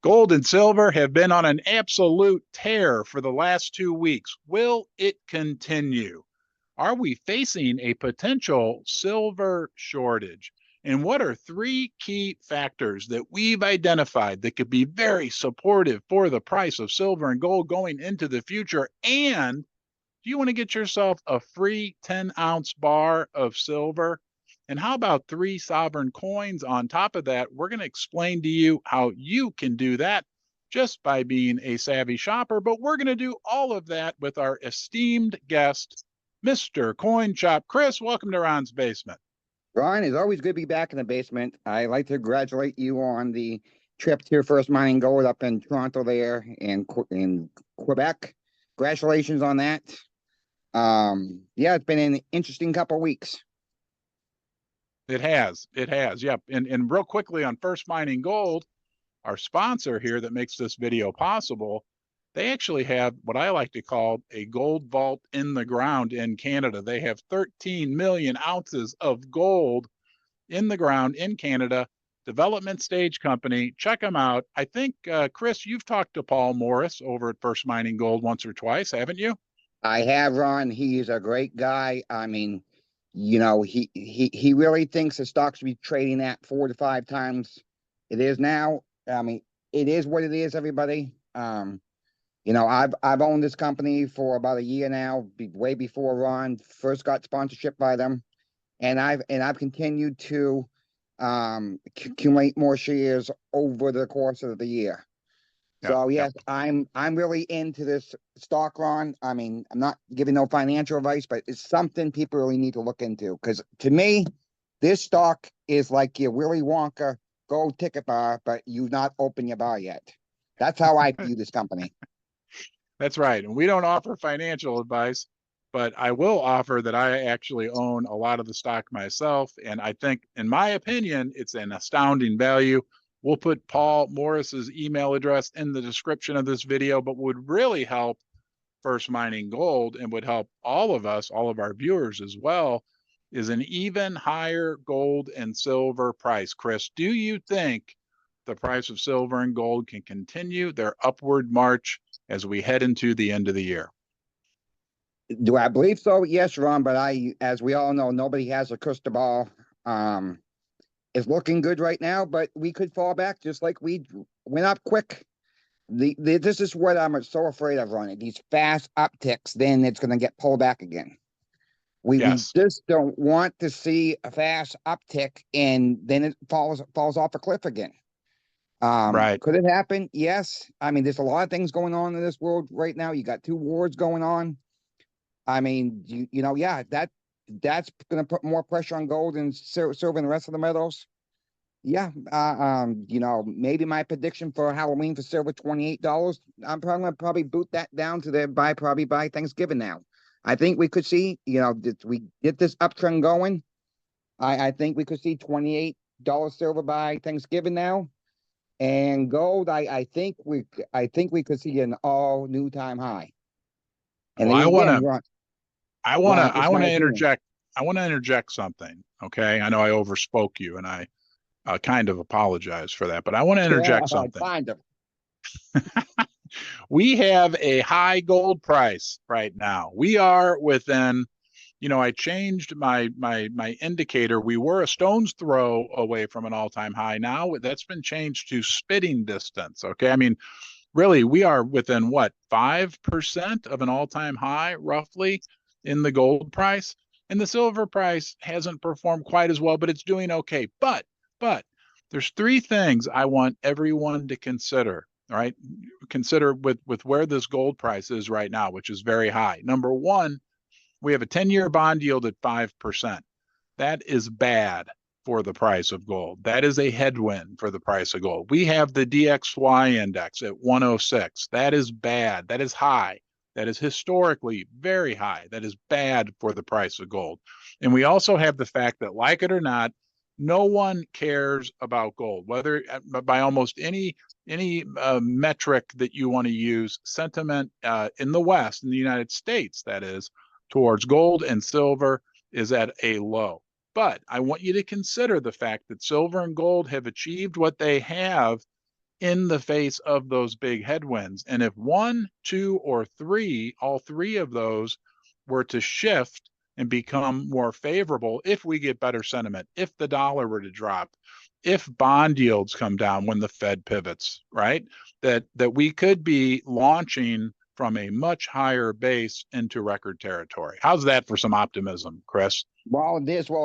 Gold and silver have been on an absolute tear for the last 2 weeks. Will it continue? Are we facing a potential silver shortage? And what are three key factors that we've identified that could be very supportive for the price of silver and gold going into the future? And do you want to get yourself a free 10-ounce bar of silver? And how about three sovereign coins on top of that? We're going to explain to you how you can do that just by being a savvy shopper. But we're going to do all of that with our esteemed guest, Mr. Coin Chop. Chris, welcome to Ron's Basement. Ron, it's always good to be back in the basement. I'd like to congratulate you on the trip to your first mining gold up in Toronto there in Quebec. Congratulations on that. Yeah, it's been an interesting couple of weeks. It has. Yep. And real quickly on First Mining Gold, our sponsor here that makes this video possible, they actually have what I like to call a gold vault in the ground in Canada. They have 13 million ounces of gold in the ground in Canada, development stage company. Check them out. I think, Chris, you've talked to Paul Morris over at First Mining Gold once or twice, haven't you? I have, Ron. He is a great guy. I mean, he really thinks the stock should be trading at 4 to 5 times it is now. I mean, it is what it is, everybody. I've owned this company for about a year now, way before Ron first got sponsorship by them, and I've continued to accumulate more shares over the course of the year. So yes, I'm really into this stock, Ron. I mean, I'm not giving no financial advice, but it's something people really need to look into, because to me, this stock is like your Willy Wonka gold ticket bar, but you've not opened your bar yet. That's how I view this company. That's right. And we don't offer financial advice, but I will offer that I actually own a lot of the stock myself. And I think, in my opinion, it's an astounding value. We'll put Paul Morris's email address in the description of this video, but would really help First Mining Gold and would help all of us, all of our viewers as well, is an even higher gold and silver price. Chris, do you think the price of silver and gold can continue their upward march as we head into the end of the year? Do I believe so? Yes, Ron, but as we all know, nobody has a crystal ball. It's looking good right now, but we could fall back just like we went up quick. This is what I'm so afraid of, Ron. These fast upticks, then it's going to get pulled back again. We just don't want to see a fast uptick and then it falls off a cliff again. Right. Could it happen? Yes. I mean, there's a lot of things going on in this world right now. You got 2 wars going on. I mean, that's going to put more pressure on gold and silver and the rest of the metals. Yeah. Maybe my prediction for Halloween for silver, $28. I'm probably going to probably boot that down to probably by Thanksgiving now. I think we could see, we get this uptrend going. I think we could see $28 silver by Thanksgiving now. And gold, I think we could see an all new time high. And well, I want to interject something. Okay. I know I overspoke you and I kind of apologize for that, but I want to interject something. Kind of. We have a high gold price right now. We are within, I changed my indicator. We were a stone's throw away from an all-time high. Now that's been changed to spitting distance. Okay. I mean, really, we are within what, 5% of an all-time high, roughly, in the gold price. And the silver price hasn't performed quite as well, but it's doing okay. But there's 3 things I want everyone to consider. All right. Consider with where this gold price is right now, which is very high. Number 1, we have a 10-year bond yield at 5%. That is bad for the price of gold. That is a headwind for the price of gold. We have the DXY index at 106. That is bad. That is high. That is historically very high. That is bad for the price of gold. And we also have the fact that, like it or not, no one cares about gold, whether by almost any metric that you want to use. Sentiment in the West, in the United States, that is, towards gold and silver is at a low. But I want you to consider the fact that silver and gold have achieved what they have in the face of those big headwinds. And if one, two, or three, all three of those were to shift and become more favorable, if we get better sentiment, if the dollar were to drop, if bond yields come down when the Fed pivots, right? That we could be launching from a much higher base into record territory. How's that for some optimism, Chris? Well,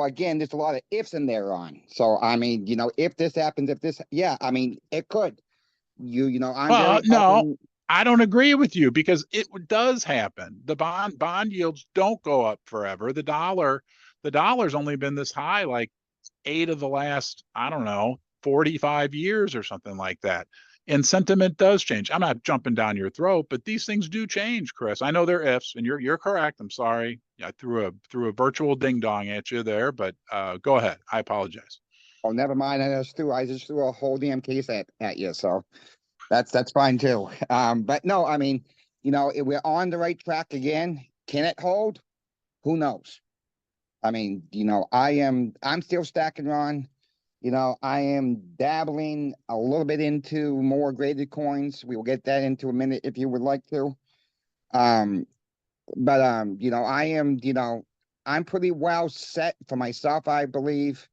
again, there's a lot of ifs in there, Ron. So, I mean, if this happens, yeah, I mean, it could. I'm Well, very no, open. I don't agree with you because it does happen. The bond yields don't go up forever. The dollar's only been this high like 8 of the last, I don't know, 45 years or something like that. And sentiment does change. I'm not jumping down your throat, but these things do change, Chris. I know they're ifs, and you're correct. I'm sorry. I threw a virtual ding dong at you there, but go ahead. I apologize. Oh, never mind. I just threw a whole damn case at you. So that's fine too. But no, I mean, if we're on the right track again, can it hold? Who knows? I mean, I'm still stacking, Ron. I am dabbling a little bit into more graded coins. We will get that into a minute if you would like to. Um, but I'm pretty well set for myself, I believe,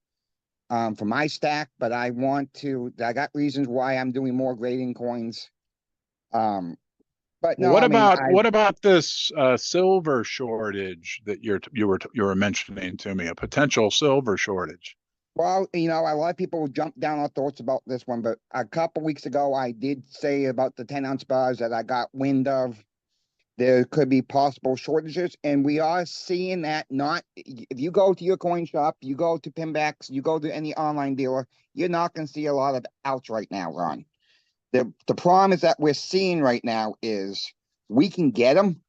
for my stack, but I got reasons why I'm doing more grading coins. But Well, no, I mean, what about this silver shortage that you were mentioning to me? A potential silver shortage. well, a lot of people jump down on thoughts about this one, but a couple weeks ago, I did say about the 10-ounce bars that I got wind of. There could be possible shortages, and we are seeing that. Not if you go to your coin shop, you go to Pinbacks, you go to any online dealer, you're not going to see a lot of outs right now, Ron. The problem is that we're seeing right now is we can get them.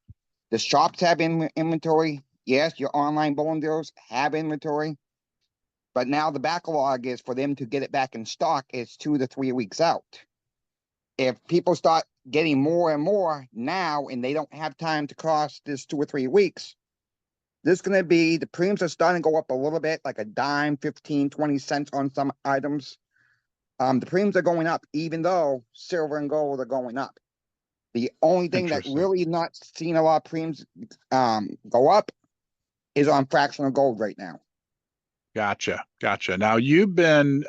The shops have inventory. Yes, your online bullion dealers have inventory. But now the backlog is for them to get it back in stock is 2 to 3 weeks out. If people start getting more and more now and they don't have time to cost this 2 or 3 weeks, this is going to be the premiums are starting to go up a little bit, like a dime, 15, 20 cents on some items. The premiums are going up, even though silver and gold are going up. The only thing that Interesting. really not seeing a lot of premiums go up is on fractional gold right now. Gotcha. Now you've been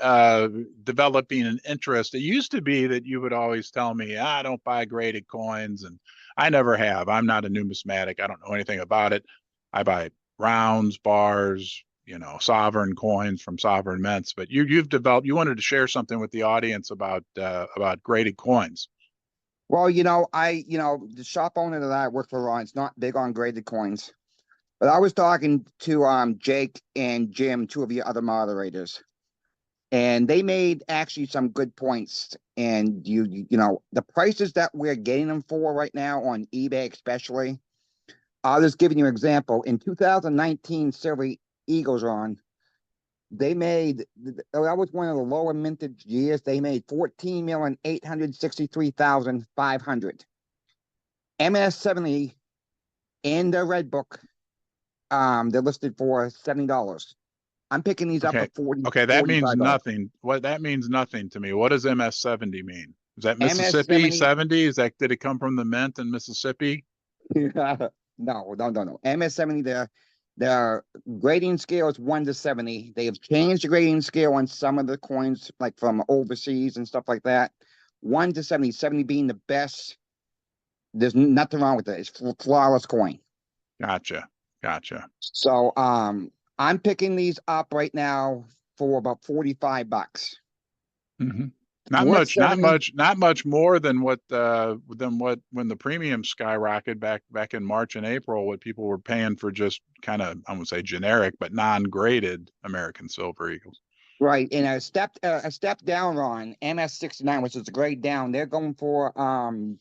developing an interest. It used to be that you would always tell me, I don't buy graded coins, and I never have. I'm not a numismatic. I don't know anything about it. I buy rounds, bars, sovereign coins from sovereign mints. But you wanted to share something with the audience about graded coins. Well, the shop owner that I work for, Ron, is not big on graded coins. But I was talking to Jake and Jim, two of your other moderators, and they made actually some good points. And the prices that we're getting them for right now on eBay, especially. I'll just give you an example. In 2019, Silver Eagles on, they made that was one of the lower mintage years. They made 14,863,500. MS70 in the red book. They're listed for $70. I'm picking these up Okay. for 40, Okay, that means $45. nothing. That means nothing to me. What does MS70 mean? Is that Mississippi MS70. 70? Did it come from the mint in Mississippi? No. MS70, their grading scale is 1 to 70. They have changed the grading scale on some of the coins, like from overseas and stuff like that. 1 to 70, 70 being the best. There's nothing wrong with it. It's a flawless coin. Gotcha. So I'm picking these up right now for about $45. Mm-hmm. Not Worth much, 70. not much more than what when the premium skyrocketed back in March and April, what people were paying for just kind of, I wouldn't say generic, but non-graded American Silver Eagles. Right, and a step down on MS69, which is a grade down. They're going for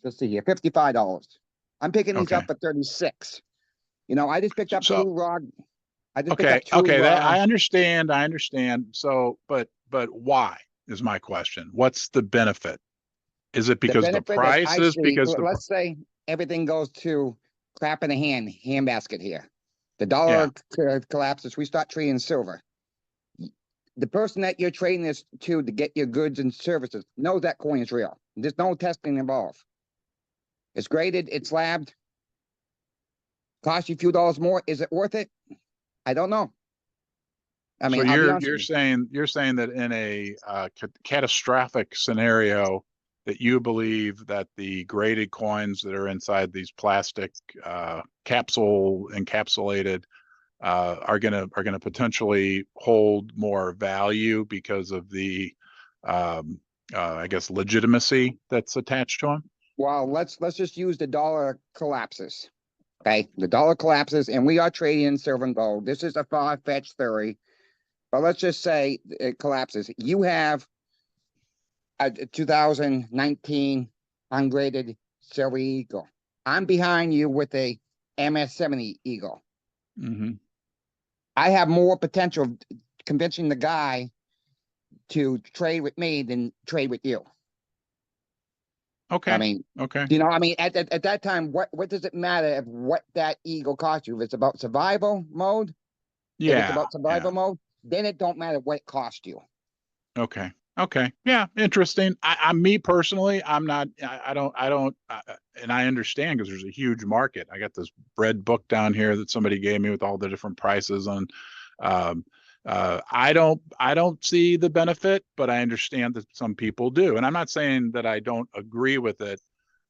let's see here, $55. I'm picking these Okay. up at 36. I just picked up So two rod. I just picked okay, up two. that I understand. So, but why is my question? What's the benefit? Is it The because the benefit that I prices? see, Because let's say everything goes to crap in the handbasket here. The yeah. dollar collapses. We start trading silver. the person that you're trading this to get your goods and services knows that coin is real. There's no testing involved. It's graded, it's labbed, cost you a few dollars more. Is it worth it? I don't know. I mean, So I'll be you're honest you're with you. saying you're saying that in a catastrophic scenario, that you believe that the graded coins that are inside these plastic capsule encapsulated are gonna potentially hold more value because of the um, I guess legitimacy that's attached to them. Well, let's just use the dollar collapses. Okay, the dollar collapses, and we are trading in silver and gold. This is a far-fetched theory, but let's just say it collapses. You have a 2019 ungraded silver eagle. I'm behind you with a MS-70 eagle. Mm-hmm. I have more potential of convincing the guy to trade with me than trade with you. I Okay. mean, Okay. I mean, at that time, what does it matter if what that eagle cost you? If it's about survival mode, if it's Yeah. about survival Yeah. mode, then it don't matter what it cost you. Okay. Okay. Yeah. Interesting. Me personally, I'm not, I don't, and I understand because there's a huge market. I got this red book down here that somebody gave me with all the different prices on, um, I don't see the benefit, but I understand that some people do. And I'm not saying that I don't agree with it,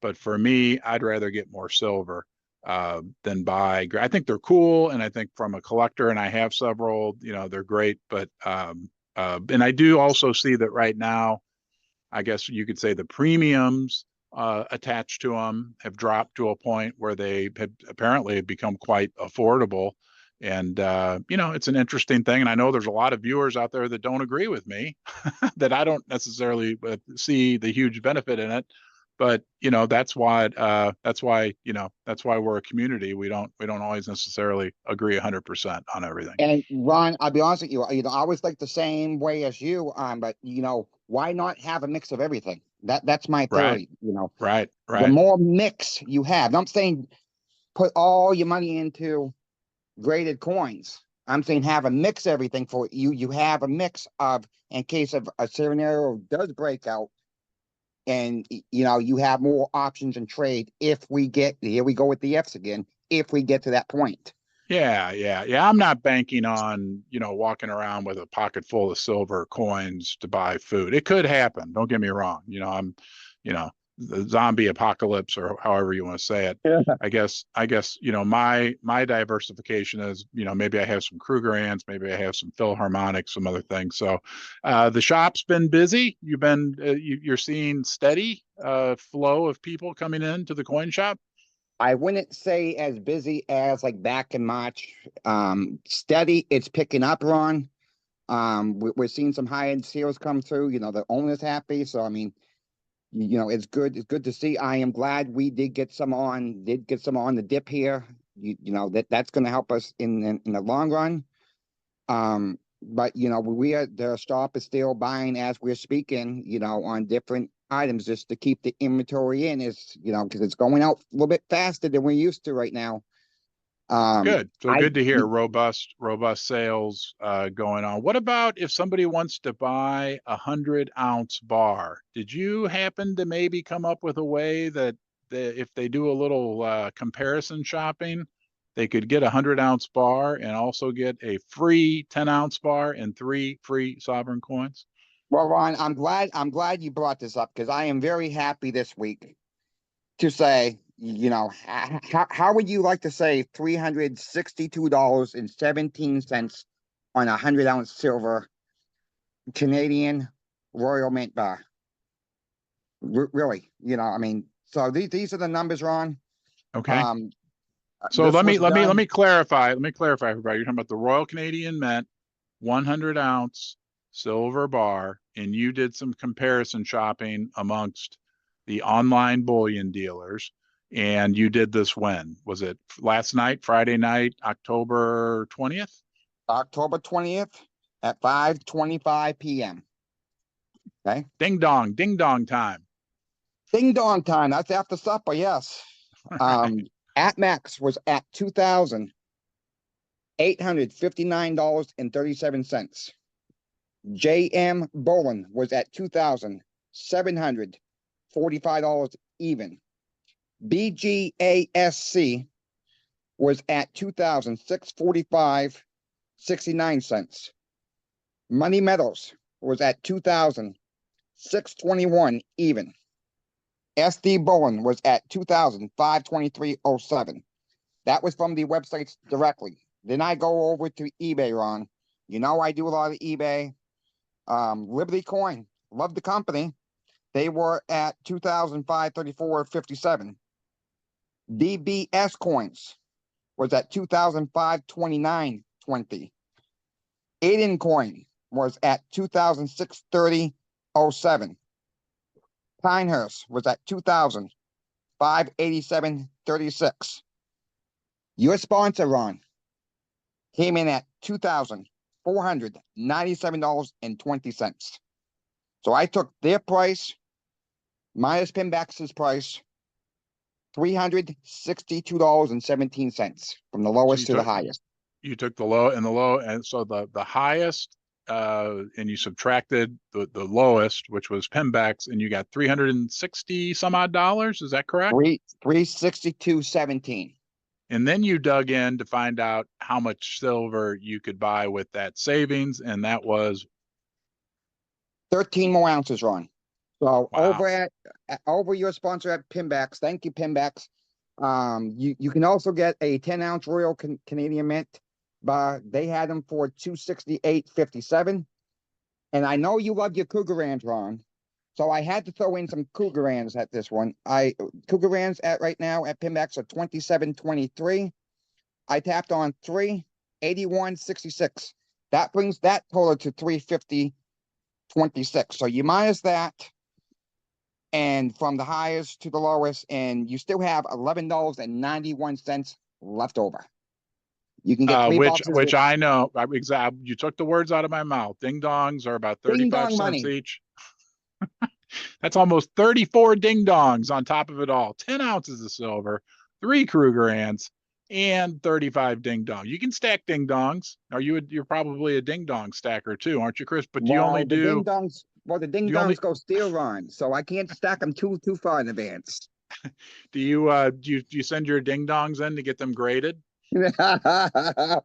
but for me, I'd rather get more silver, than buy. I think they're cool. And I think from a collector, and I have several, they're great, but, and I do also see that right now, I guess you could say the premiums attached to them have dropped to a point where they have apparently have become quite affordable. And, it's an interesting thing. And I know there's a lot of viewers out there that don't agree with me, that I don't necessarily see the huge benefit in it. But that's why we're a community. We don't always necessarily agree 100% on everything. And Ron, I'll be honest with you. I always like the same way as you. But why not have a mix of everything? That's my Right. theory. Right. The Right. more mix you have. I'm saying put all your money into graded coins. I'm saying have a mix everything for you. You have a mix of in case of a scenario does break out, and you have more options in trade. If we get here, we go with the F's again. If we get to that point. Yeah, yeah, yeah. I'm not banking on, walking around with a pocket full of silver coins to buy food. It could happen. Don't get me wrong. You know, the zombie apocalypse or however you want to say it. Yeah. I guess, my diversification is, maybe I have some Krugerrands, maybe I have some Philharmonics, some other things. So, the shop's been busy. You're seeing steady flow of people coming into the coin shop. I wouldn't say as busy as like back in March. Steady, it's picking up, Ron. We're seeing some high-end sales come through. The owner's happy. So I mean, it's good. It's good to see. I am glad we did get some on the dip here. That's going to help us in the long run. But the shop is still buying as we're speaking, on different items just to keep the inventory in because it's going out a little bit faster than we're used to right now. Good. So I good to hear robust sales going on. What about if somebody wants to buy 100-ounce bar? Did you happen to maybe come up with a way that if they do a little comparison shopping, they could get 100-ounce bar and also get a free 10-ounce bar and 3 free sovereign coins? Well, Ron, I'm glad you brought this up because I am very happy this week to say, how would you like to save $362.17 on 100-ounce silver Canadian Royal Mint bar? Really, I mean, so these are the numbers, Ron. Okay. Um, So this let me was let me let done me clarify. Let me clarify, everybody. You're talking about the Royal Canadian Mint 100-ounce silver bar, and you did some comparison shopping amongst the online bullion dealers. And you did this when? Was it last night, Friday night, October 20th? October 20th at 5:25 p.m. Okay, Ding dong time. ding dong time. That's after supper. Yes. At max was at $2,859.37. JM Bullion was at $2,745 even. BGASC was at $2,645.69. Money Metals was at $2,621 even. SD Bullion was at $2,523.07. That was from the websites directly. Then I go over to eBay, Ron. You know I do a lot of eBay. Liberty Coin, love the company. They were at $2,534.57. DBS Coins was at $2,529.20. Aiden Coin was at $2,630.07. Pinehurst was at $2,587.36. Your sponsor, Ron, came in at $2,497.20. So I took their price minus Pinbax's price, $362.17 from the lowest to the highest. You took the low, and so the highest, and you subtracted the lowest, which was Pinbax, and you got 360 some odd dollars. Is that correct? 362.17. And then you dug in to find out how much silver you could buy with that savings, and that was 13 more ounces, Ron. So wow. over your sponsor at Pinbax, thank you, Pinbax. You can also get a 10-ounce Royal Canadian Mint, but they had them for $268.57. And I know you love your Cougarans, Ron. So I had to throw in some Cougarans at this one. Cougarans at right now at Pinbax are 27.23. I tapped on 381.66. That brings that total to 350.26. So you minus that, and from the highest to the lowest, and you still have $11.91 left over. You can get three boxes. Which I know exactly. You took the words out of my mouth. Ding dongs are about 35 cents money each. That's almost 34 ding dongs on top of it all. 10 ounces of silver, 3 Krugerrands, and 35 ding dong. You can stack ding dongs. You're probably a ding dong stacker too, aren't you, Chris? But do you only the do ding dongs? Well, the ding dongs go steel, Ron, so I can't stack them too far in advance. Do you send your ding dongs in to get them graded? I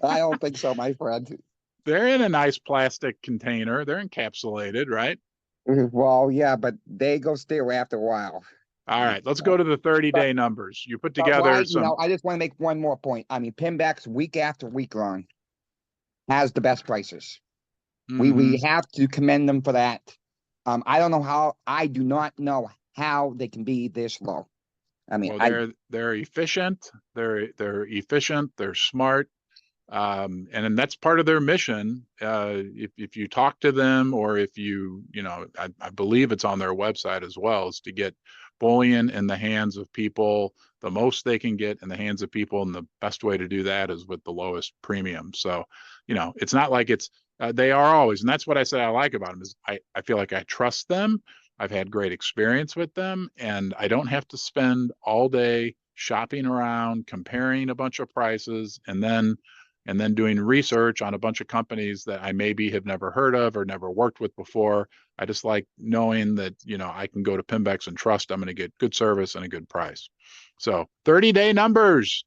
don't think so, my friend. They're in a nice plastic container. They're encapsulated, right? Well, yeah, but they go stale after a while. All right, let's go to the 30-day numbers. You put together I some. just want to make one more point. I mean, Pinback's week after week, Ron, has the best prices. We have to commend them for that. I don't know how. I do not know how they can be this low. I mean, well, they're efficient. They're efficient. They're smart. And that's part of their mission. If you talk to them, or if I believe it's on their website as well, is to get bullion in the hands of people, the most they can get in the hands of people, and the best way to do that is with the lowest premium. So, it's not like they are always, and that's what I said I like about them is I feel like I trust them. I've had great experience with them, and I don't have to spend all day shopping around, comparing a bunch of prices, and then doing research on a bunch of companies that I maybe have never heard of or never worked with before. I just like knowing that, I can go to Pinbax and trust I'm going to get good service and a good price. So 30-day numbers.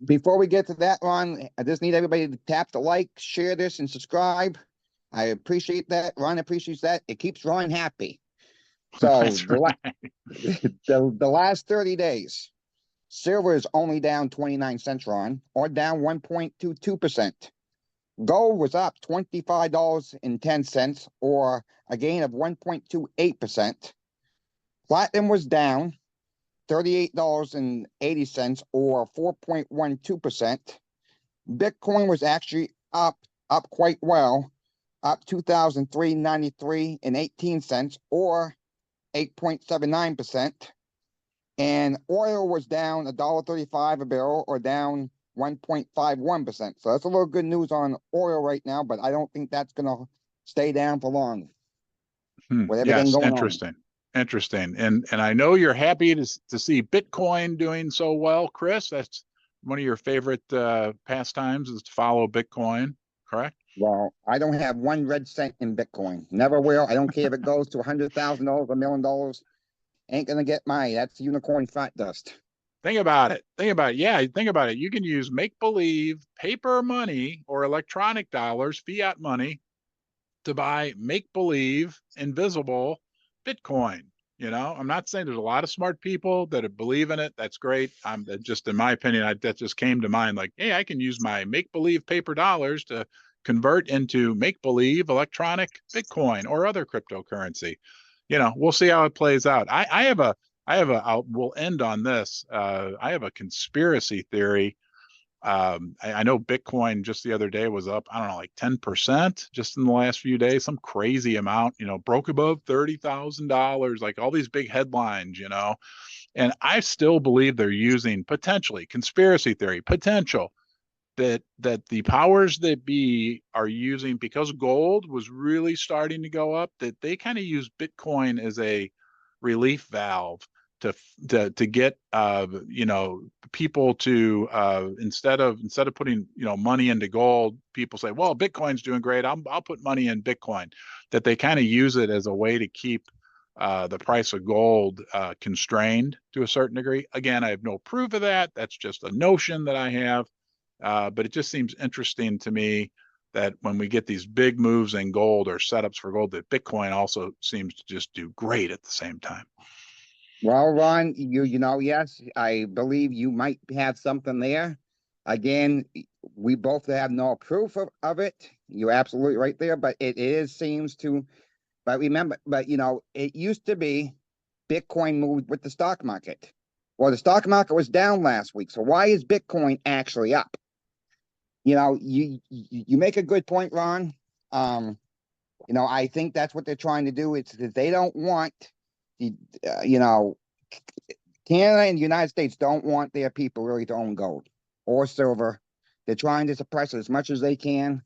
Before we get to that, Ron, I just need everybody to tap the like, share this, and subscribe. I appreciate that. Ron appreciates that. It keeps Ron happy. So the last 30 days, silver is only down 29 cents, Ron, or down 1.22%. Gold was up $25.10, or a gain of 1.28%. Platinum was down $38.80, or 4.12%. Bitcoin was actually up quite well, up $2,393.18, or 8.79%. And oil was down $1.35 a barrel, or down 1.51%. So that's a little good news on oil right now, but I don't think that's going to stay down for long. With everything going interesting. on. Interesting. And I know you're happy to see Bitcoin doing so well, Chris. That's one of your favorite pastimes, is to follow Bitcoin, correct? Well, I don't have 1 red cent in Bitcoin. Never will. I don't care if it goes to $100,000, $1 million. Ain't gonna get mine. That's unicorn fat dust. Think about it. Think about it. Yeah, think about it. You can use make believe paper money or electronic dollars, fiat money, to buy make believe invisible Bitcoin. You know, I'm not saying there's a lot of smart people that believe in it. That's great. I'm just, in my opinion, that just came to mind. Like, hey, I can use my make believe paper dollars to convert into make believe electronic Bitcoin or other cryptocurrency. You know, we'll see how it plays out. We'll end on this. I have a conspiracy theory. I know Bitcoin just the other day was up, I don't know, like 10% just in the last few days, some crazy amount, you know, broke above $30,000, like all these big headlines, you know. And I still believe they're using, potentially, conspiracy theory, potential, that the powers that be are using, because gold was really starting to go up, that they kind of use Bitcoin as a relief valve to get you know, people to instead of putting, you know, money into gold, people say, well, Bitcoin's doing great, I'll put money in Bitcoin. That they kind of use it as a way to keep the price of gold constrained to a certain degree. Again, I have no proof of that. That's just a notion that I have. But it just seems interesting to me that when we get these big moves in gold or setups for gold, that Bitcoin also seems to just do great at the same time. Well, Ron, you know, yes, I believe you might have something there. Again, we both have no proof of it. You're absolutely right there, but it is seems to. But remember, but you know, it used to be Bitcoin moved with the stock market. Well, the stock market was down last week, so why is Bitcoin actually up? You know, you make a good point, Ron. You know, I think that's what they're trying to do. It's that they don't want the, you know, Canada and the United States don't want their people really to own gold or silver. They're trying to suppress it as much as they can.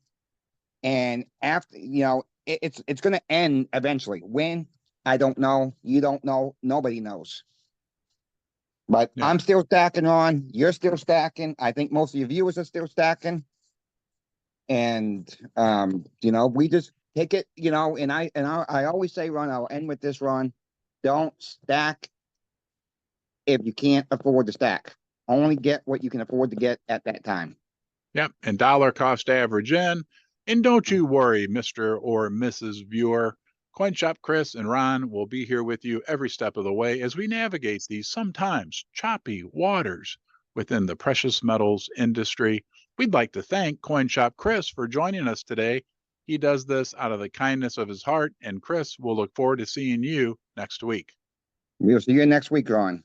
And after, you know, it's going to end eventually. When? I don't know. You don't know. Nobody knows. But Yeah. I'm still stacking on. You're still stacking. I think most of your viewers are still stacking. And you know, we just take it, you know, and I always say, Ron, I'll end with this, Ron. Don't stack if you can't afford to stack. Only get what you can afford to get at that time. Yep. And dollar cost average in. And don't you worry, Mr. or Mrs. Viewer. CoinShop Chris and Ron will be here with you every step of the way as we navigate these sometimes choppy waters within the precious metals industry. We'd like to thank CoinShop Chris for joining us today. He does this out of the kindness of his heart. And Chris, we'll look forward to seeing you next week. We'll see you next week, Ron.